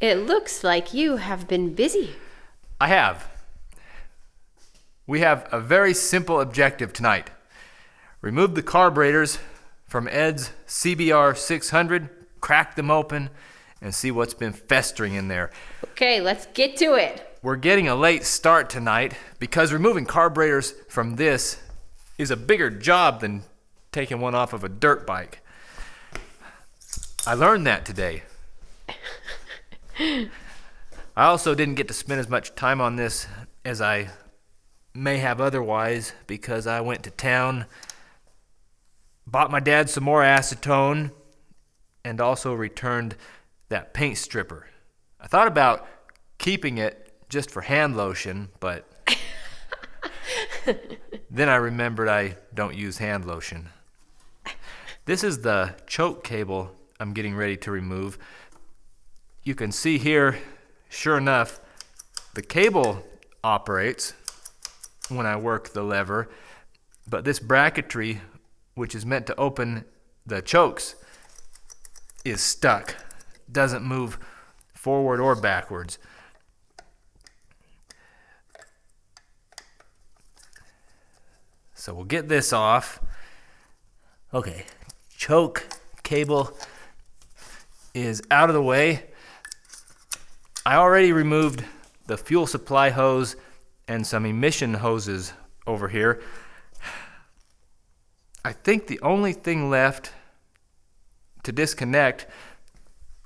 It looks like you have been busy. I have. We have a very simple objective tonight. Remove the carburetors from Ed's CBR600, crack them open, and see what's been festering in there. Okay, let's get to it. We're getting a late start tonight because removing carburetors from this is a bigger job than taking one off of a dirt bike. I learned that today. I also didn't get to spend as much time on this as I may have otherwise because I went to town, bought my dad some more acetone, and also returned that paint stripper. I thought about keeping it just for hand lotion, but then I remembered I don't use hand lotion. This is the choke cable I'm getting ready to remove. You can see here, sure enough, the cable operates when I work the lever, but this bracketry, which is meant to open the chokes, is stuck. Doesn't move forward or backwards. So we'll get this off. Okay, choke cable is out of the way. I already removed the fuel supply hose and some emission hoses over here. I think the only thing left to disconnect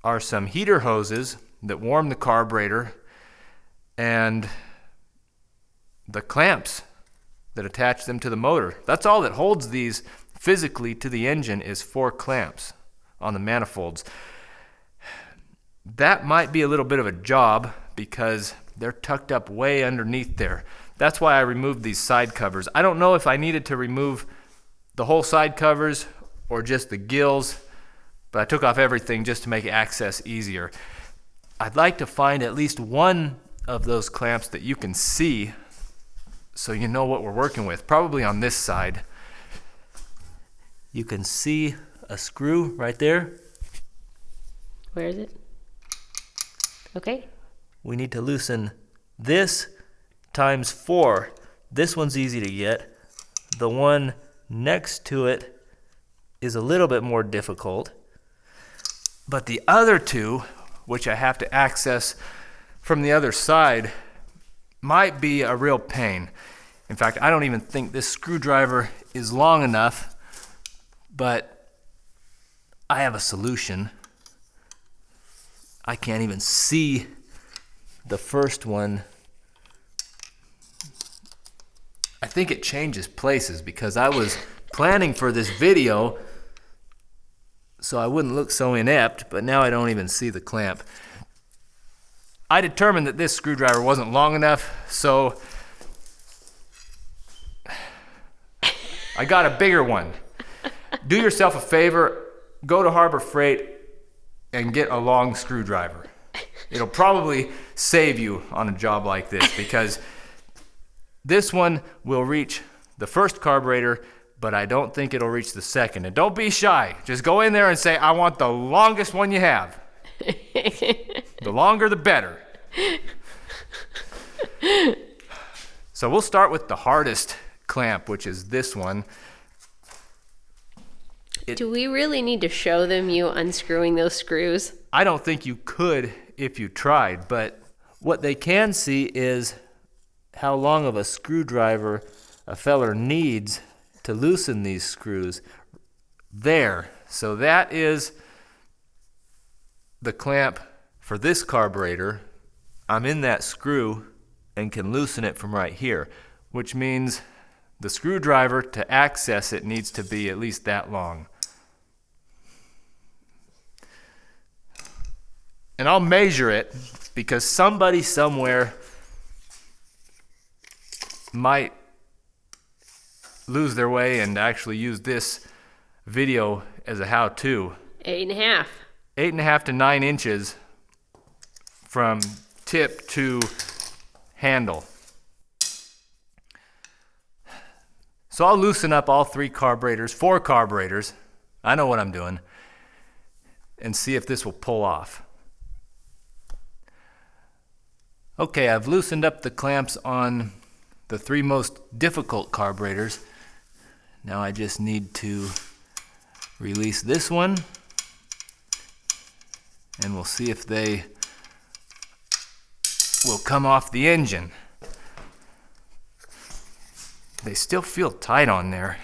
are some heater hoses that warm the carburetor and the clamps that attach them to the motor. That's all that holds these physically to the engine is 4 clamps on the manifolds. That might be a little bit of a job because they're tucked up way underneath there. That's why I removed these side covers. I don't know if I needed to remove the whole side covers or just the gills, but I took off everything just to make access easier. I'd like to find at least one of those clamps that you can see so you know what we're working with, probably on this side. You can see a screw right there. Where is it? Okay. We need to loosen this times 4. This one's easy to get. The one next to it is a little bit more difficult. But the other two, which I have to access from the other side, might be a real pain. In fact, I don't even think this screwdriver is long enough, but I have a solution. I can't even see the first one. I think it changes places because I was planning for this video so I wouldn't look so inept, but now I don't even see the clamp. I determined that this screwdriver wasn't long enough, so I got a bigger one. Do yourself a favor, go to Harbor Freight and get a long screwdriver. It'll probably save you on a job like this because this one will reach the first carburetor, but I don't think it'll reach the second. And don't be shy. Just go in there and say, I want the longest one you have. The longer, the better. So we'll start with the hardest clamp, which is this one. Do we really need to show them you unscrewing those screws? I don't think you could if you tried, but what they can see is how long of a screwdriver a feller needs to loosen these screws. There. So that is the clamp for this carburetor. I'm in that screw and can loosen it from right here, which means the screwdriver to access it needs to be at least that long. And I'll measure it because somebody somewhere might lose their way and actually use this video as a how-to. 8.5. 8.5 to 9 inches from tip to handle. So I'll loosen up all 4 carburetors. I know what I'm doing. And see if this will pull off. Okay, I've loosened up the clamps on the 3 most difficult carburetors. Now I just need to release this one, and we'll see if they will come off the engine. They still feel tight on there.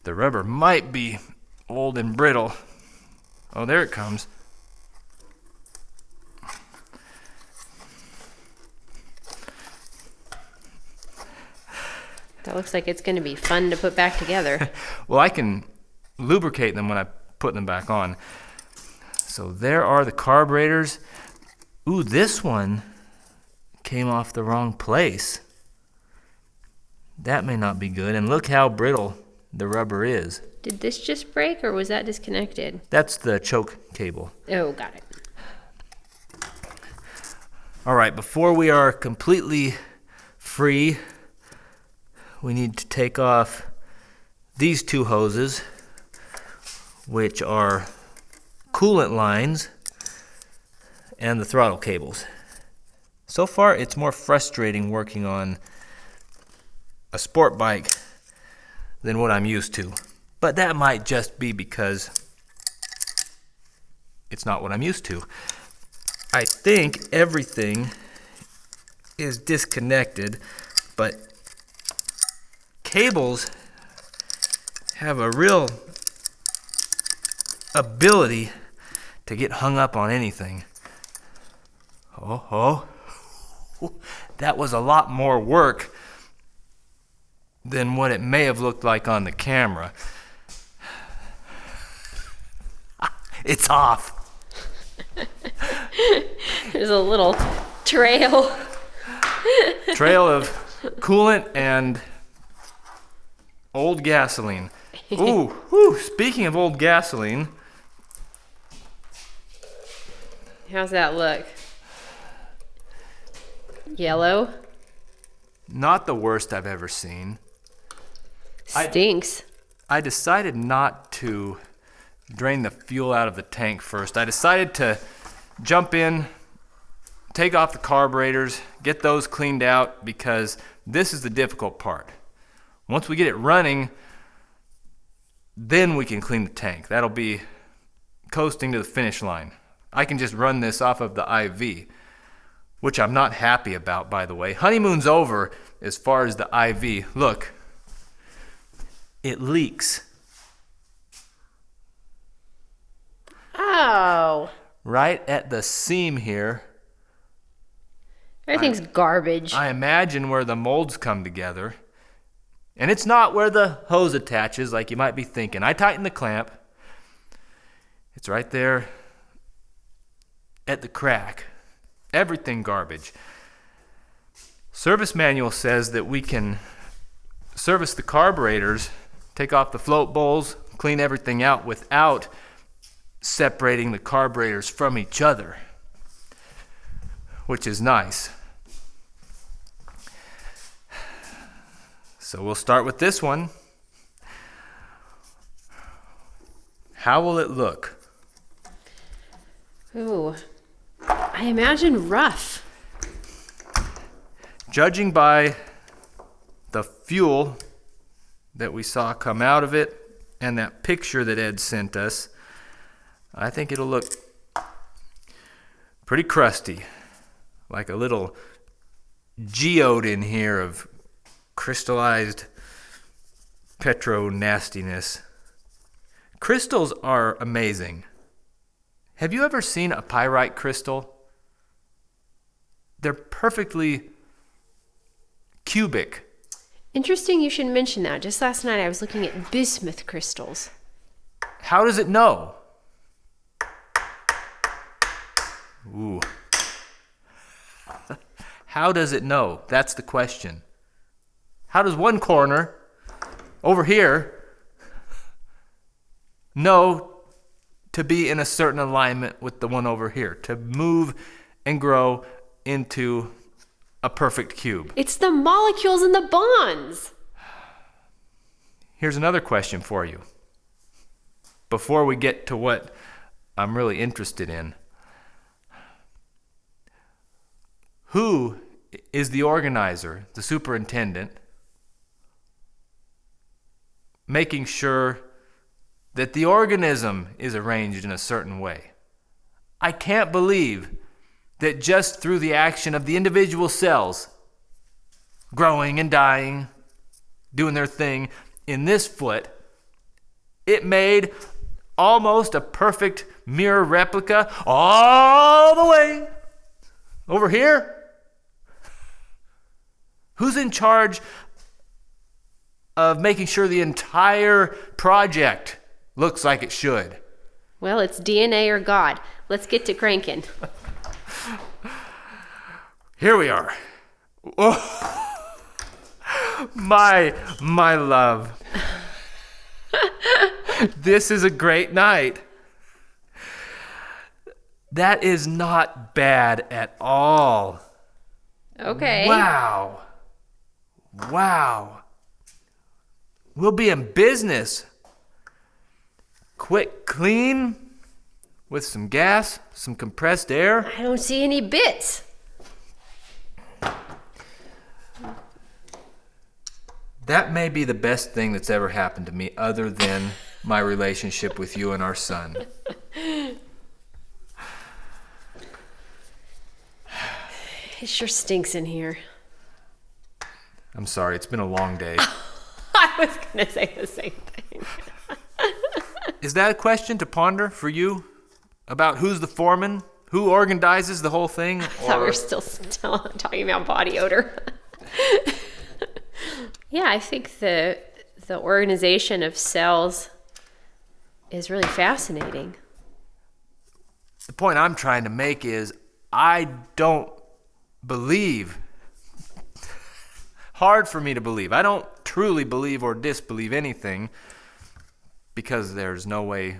The rubber might be old and brittle. Oh, there it comes. That looks like it's going to be fun to put back together. Well, I can lubricate them when I put them back on. So there are the carburetors. Ooh, this one came off the wrong place. That may not be good. And look how brittle the rubber is. Did this just break or was that disconnected? That's the choke cable. Oh, got it. All right, before we are completely free, we need to take off these 2 hoses, which are coolant lines and the throttle cables. So far, it's more frustrating working on a sport bike than what I'm used to. But that might just be because it's not what I'm used to. I think everything is disconnected, but cables have a real ability to get hung up on anything. Oh, that was a lot more work than what it may have looked like on the camera. It's off. There's a little trail. Trail of coolant and old gasoline. Ooh, speaking of old gasoline. How's that look? Yellow? Not the worst I've ever seen. Stinks. I decided not to drain the fuel out of the tank first. I decided to jump in, take off the carburetors, get those cleaned out, because this is the difficult part. Once we get it running, then we can clean the tank. That'll be coasting to the finish line. I can just run this off of the IV, which I'm not happy about, by the way. Honeymoon's over as far as the IV. Look, it leaks. Oh. Right at the seam here. Everything's garbage. I imagine where the molds come together. And it's not where the hose attaches like you might be thinking. I tightened the clamp. It's right there at the crack. Everything garbage. Service manual says that we can service the carburetors, take off the float bowls, clean everything out without separating the carburetors from each other, which is nice. So we'll start with this one. How will it look? Ooh, I imagine rough. Judging by the fuel that we saw come out of it and that picture that Ed sent us, I think it'll look pretty crusty, like a little geode in here of crystallized petro nastiness. Crystals are amazing. Have you ever seen a pyrite crystal? They're perfectly cubic. Interesting you should mention that. Just last night I was looking at bismuth crystals. How does it know? Ooh. How does it know? That's the question. How does one corner over here know to be in a certain alignment with the one over here, to move and grow into a perfect cube. It's the molecules and the bonds. Here's another question for you. Before we get to what I'm really interested in, who is the organizer, the superintendent, making sure that the organism is arranged in a certain way? I can't believe that just through the action of the individual cells growing and dying, doing their thing in this foot, it made almost a perfect mirror replica all the way over here. Who's in charge of making sure the entire project looks like it should? Well, it's DNA or God. Let's get to cranking. Here we are. Oh, my love. This is a great night. That is not bad at all. Okay. Wow. We'll be in business. Quick clean with some gas, some compressed air. I don't see any bits. That may be the best thing that's ever happened to me other than my relationship with you and our son. It sure stinks in here. I'm sorry, it's been a long day. I was going to say the same thing. Is that a question to ponder for you? About who's the foreman? Who organizes the whole thing? I thought we were still talking about body odor. Yeah, I think the organization of cells is really fascinating. The point I'm trying to make is I don't believe. Hard for me to believe. I don't truly believe or disbelieve anything because there's no way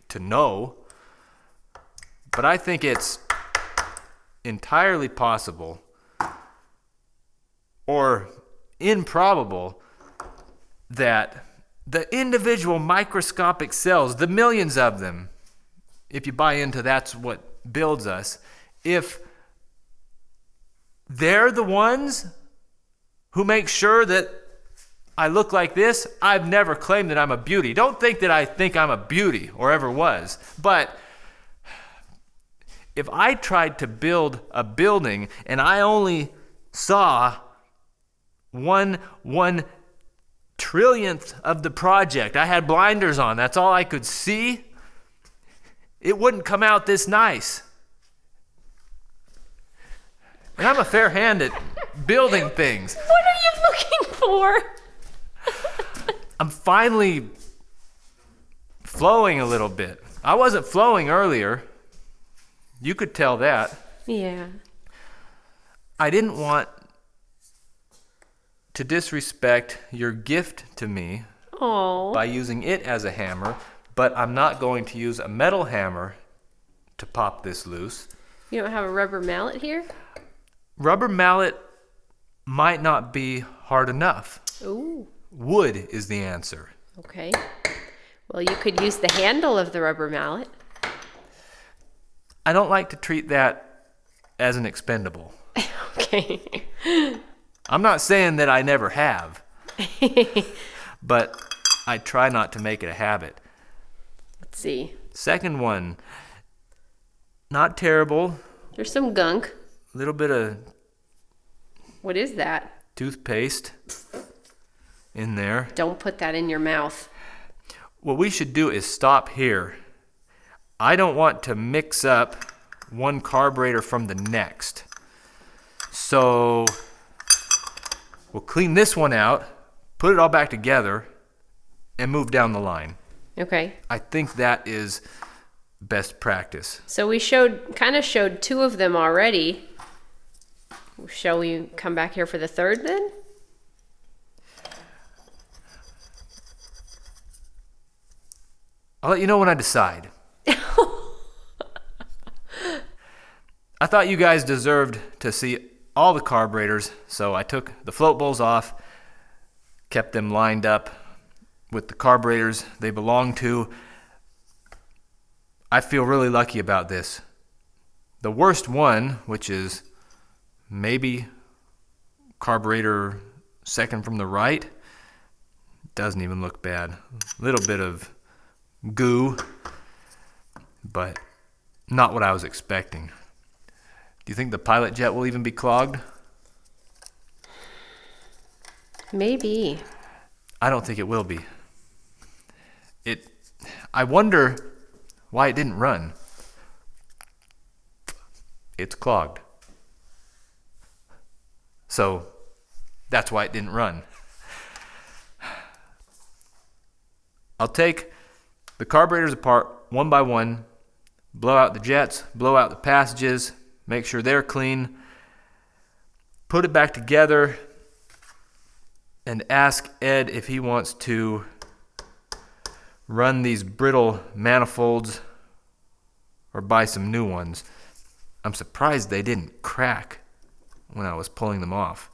to know. But I think it's entirely possible or improbable that the individual microscopic cells, the millions of them, if you buy into that's what builds us, if they're the ones who make sure that I look like this, I've never claimed that I'm a beauty. Don't think that I think I'm a beauty or ever was. But if I tried to build a building and I only saw one trillionth of the project, I had blinders on, that's all I could see, it wouldn't come out this nice. And I'm a fair hand at building things. What are you looking for? I'm finally flowing a little bit. I wasn't flowing earlier. You could tell that. Yeah. I didn't want to disrespect your gift to me by using it as a hammer, but I'm not going to use a metal hammer to pop this loose. You don't have a rubber mallet here? Rubber mallet might not be hard enough. Ooh. Wood is the answer. Okay. Well, you could use the handle of the rubber mallet. I don't like to treat that as an expendable. Okay. I'm not saying that I never have, but I try not to make it a habit. Let's see. Second one, not terrible. There's some gunk. A little bit of What is that? toothpaste in there. Don't put that in your mouth. What we should do is stop here. I don't want to mix up one carburetor from the next. So we'll clean this one out, put it all back together, and move down the line. Okay. I think that is best practice. So we kind of showed two of them already. Shall we come back here for the third then? I'll let you know when I decide. I thought you guys deserved to see all the carburetors. So I took the float bowls off, kept them lined up with the carburetors they belong to. I feel really lucky about this. The worst one, which is maybe carburetor second from the right, doesn't even look bad. A little bit of goo, but not what I was expecting. Do you think the pilot jet will even be clogged? Maybe. I don't think it will be. I wonder why it didn't run. It's clogged. So that's why it didn't run. I'll take the carburetors apart one by one, blow out the jets, blow out the passages, make sure they're clean, put it back together, and ask Ed if he wants to run these brittle manifolds or buy some new ones. I'm surprised they didn't crack when I was pulling them off.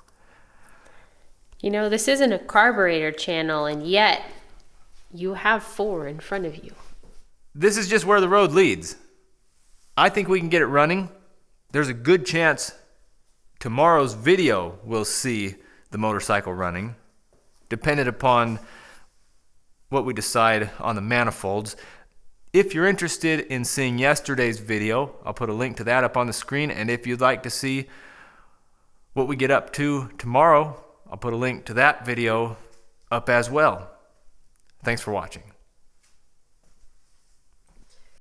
You know, this isn't a carburetor channel, and yet you have 4 in front of you. This is just where the road leads. I think we can get it running. There's a good chance tomorrow's video will see the motorcycle running, dependent upon what we decide on the manifolds. If you're interested in seeing yesterday's video, I'll put a link to that up on the screen. And if you'd like to see what we get up to tomorrow, I'll put a link to that video up as well. Thanks for watching.